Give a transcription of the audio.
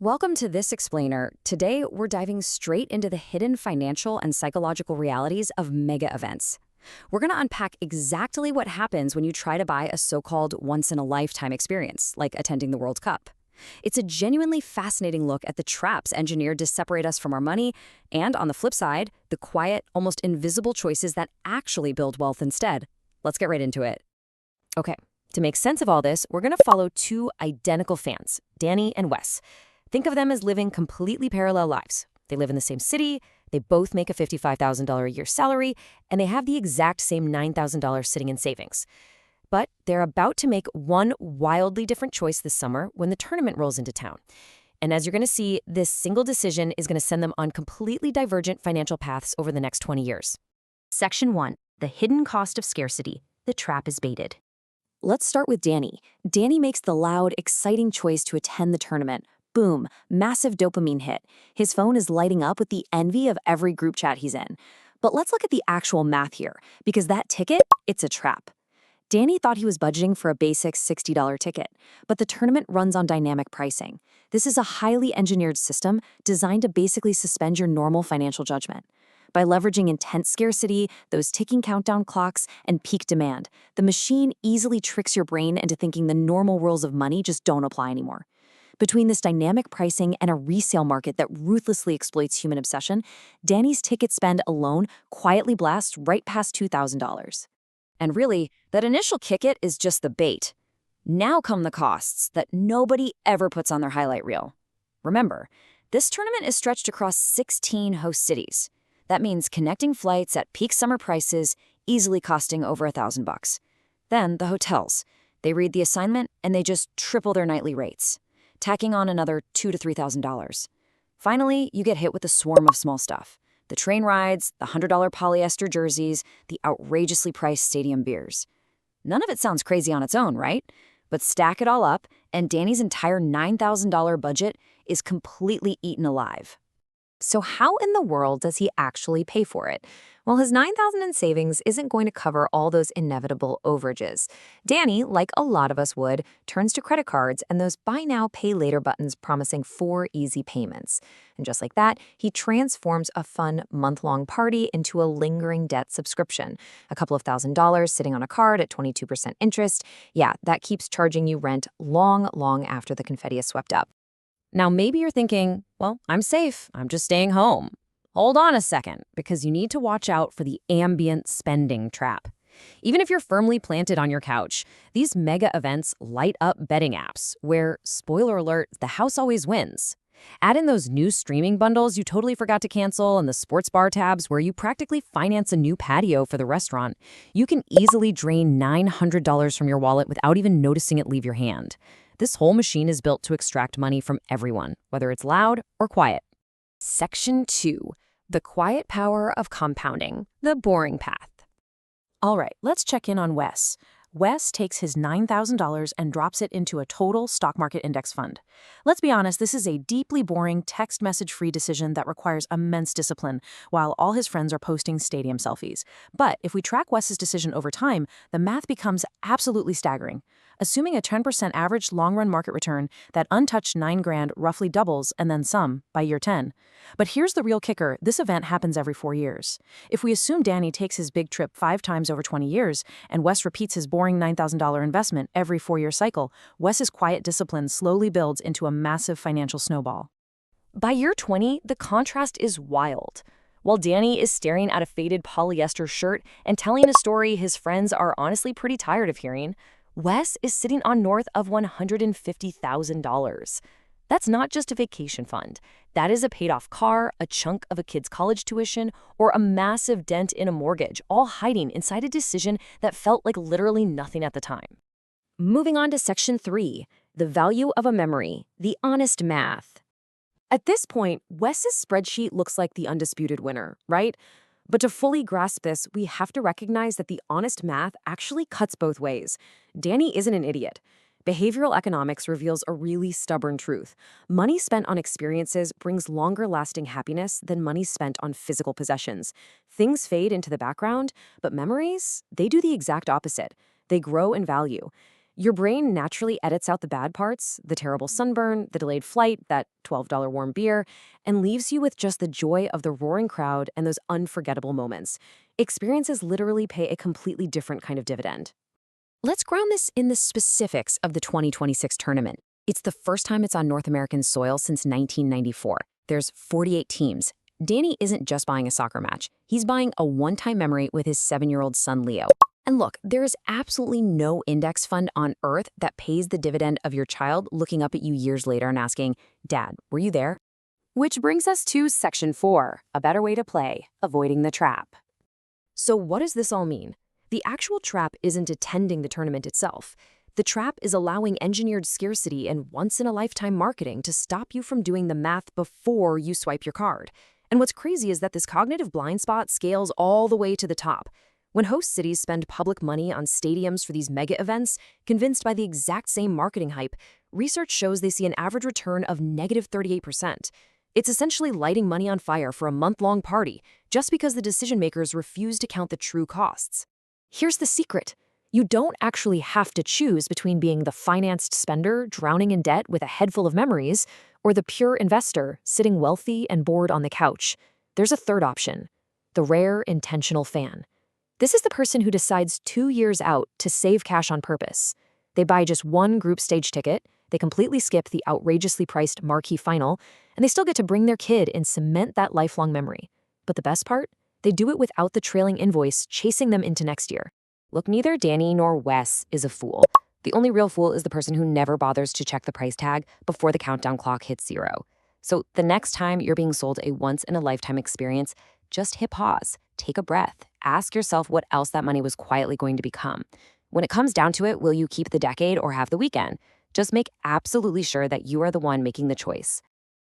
Welcome to This Explainer. Today, we're diving straight into the hidden financial and psychological realities of mega events. We're going to unpack exactly what happens when you try to buy a so-called once-in-a-lifetime experience, like attending the World Cup. It's a genuinely fascinating look at the traps engineered to separate us from our money, and on the flip side, the quiet, almost invisible choices that actually build wealth instead. Let's get right into it. Okay, to make sense of all this, we're going to follow two identical fans, Danny and Wes. Think of them as living completely parallel lives. They live in the same city, they both make a $55,000 a year salary, and they have the exact same $9,000 sitting in savings. But they're about to make one wildly different choice this summer when the tournament rolls into town. And as you're going to see, this single decision is going to send them on completely divergent financial paths over the next 20 years. Section 1. The hidden cost of scarcity. The trap is baited. Let's start with Danny. Danny makes the loud, exciting choice to attend the tournament. Boom, massive dopamine hit. His phone is lighting up with the envy of every group chat he's in. But let's look at the actual math here, because that ticket, it's a trap. Danny thought he was budgeting for a basic $60 ticket, but the tournament runs on dynamic pricing. This is a highly engineered system designed to basically suspend your normal financial judgment. By leveraging intense scarcity, those ticking countdown clocks, and peak demand, the machine easily tricks your brain into thinking the normal rules of money just don't apply anymore. Between this dynamic pricing and a resale market that ruthlessly exploits human obsession, Danny's ticket spend alone quietly blasts right past $2,000. And really, that initial kick it is just the bait. Now come the costs that nobody ever puts on their highlight reel. Remember, this tournament is stretched across 16 host cities. That means connecting flights at peak summer prices, easily costing over $1,000. Then the hotels. They read the assignment and they just triple their nightly rates, tacking on another $2,000 to $3,000. Finally, you get hit with a swarm of small stuff. The train rides, the $100 polyester jerseys, the outrageously priced stadium beers. None of it sounds crazy on its own, right? But stack it all up, and Danny's entire $9,000 budget is completely eaten alive. So how in the world does he actually pay for it? Well, his $9,000 in savings isn't going to cover all those inevitable overages. Danny, like a lot of us would, turns to credit cards and those buy now, pay later buttons promising 4 easy payments. And just like that, he transforms a fun month-long party into a lingering debt subscription. A couple of $1,000s sitting on a card at 22% interest. Yeah, that keeps charging you rent long after the confetti is swept up. Now, maybe you're thinking, well, I'm safe. I'm just staying home. Hold on a second, because you need to watch out for the ambient spending trap. Even if you're firmly planted on your couch, these mega events light up betting apps where, spoiler alert, the house always wins. Add in those new streaming bundles you totally forgot to cancel and the sports bar tabs where you practically finance a new patio for the restaurant. You can easily drain $900 from your wallet without even noticing it leave your hand. This whole machine is built to extract money from everyone, whether it's loud or quiet. Section 2. The quiet power of compounding. The boring path. All right, let's check in on Wes. Wes takes his $9,000 and drops it into a total stock market index fund. Let's be honest, this is a deeply boring text message-free decision that requires immense discipline, while all his friends are posting stadium selfies. But if we track Wes's decision over time, the math becomes absolutely staggering. Assuming a 10% average long-run market return, that untouched $9,000 roughly doubles and then some by year 10. But here's the real kicker, this event happens every 4 years. If we assume Danny takes his big trip 5 times over 20 years, and Wes repeats his boring $9,000 investment every 4-year cycle, Wes's quiet discipline slowly builds into a massive financial snowball. By year 20, the contrast is wild. While Danny is staring at a faded polyester shirt and telling a story his friends are honestly pretty tired of hearing, Wes is sitting on north of $150,000. That's not just a vacation fund. That is a paid-off car, a chunk of a kid's college tuition, or a massive dent in a mortgage, all hiding inside a decision that felt like literally nothing at the time. Moving on to Section 3, the value of a memory, the honest math. At this point, Wes's spreadsheet looks like the undisputed winner, right? But to fully grasp this, we have to recognize that the honest math actually cuts both ways. Danny isn't an idiot. Behavioral economics reveals a really stubborn truth. Money spent on experiences brings longer-lasting happiness than money spent on physical possessions. Things fade into the background, but memories, they do the exact opposite. They grow in value. Your brain naturally edits out the bad parts, the terrible sunburn, the delayed flight, that $12 warm beer, and leaves you with just the joy of the roaring crowd and those unforgettable moments. Experiences literally pay a completely different kind of dividend. Let's ground this in the specifics of the 2026 tournament. It's the first time it's on North American soil since 1994. There's 48 teams. Danny isn't just buying a soccer match. He's buying a one-time memory with his 7-year-old son, Leo. And look, there is absolutely no index fund on earth that pays the dividend of your child looking up at you years later and asking, "Dad, were you there?" Which brings us to Section 4, a better way to play, avoiding the trap. So what does this all mean? The actual trap isn't attending the tournament itself. The trap is allowing engineered scarcity and once-in-a-lifetime marketing to stop you from doing the math before you swipe your card. And what's crazy is that this cognitive blind spot scales all the way to the top. When host cities spend public money on stadiums for these mega events, convinced by the exact same marketing hype, research shows they see an average return of negative 38%. It's essentially lighting money on fire for a month-long party, just because the decision-makers refuse to count the true costs. Here's the secret. You don't actually have to choose between being the financed spender drowning in debt with a head full of memories or the pure investor sitting wealthy and bored on the couch. There's a third option, the rare intentional fan. This is the person who decides 2 years out to save cash on purpose. They buy just one group stage ticket, they completely skip the outrageously priced marquee final, and they still get to bring their kid and cement that lifelong memory. But the best part? They do it without the trailing invoice chasing them into next year. Look, neither Danny nor Wes is a fool. The only real fool is the person who never bothers to check the price tag before the countdown clock hits 0. So the next time you're being sold a once-in-a-lifetime experience, just hit pause, take a breath, ask yourself what else that money was quietly going to become. When it comes down to it, will you keep the decade or have the weekend? Just make absolutely sure that you are the one making the choice.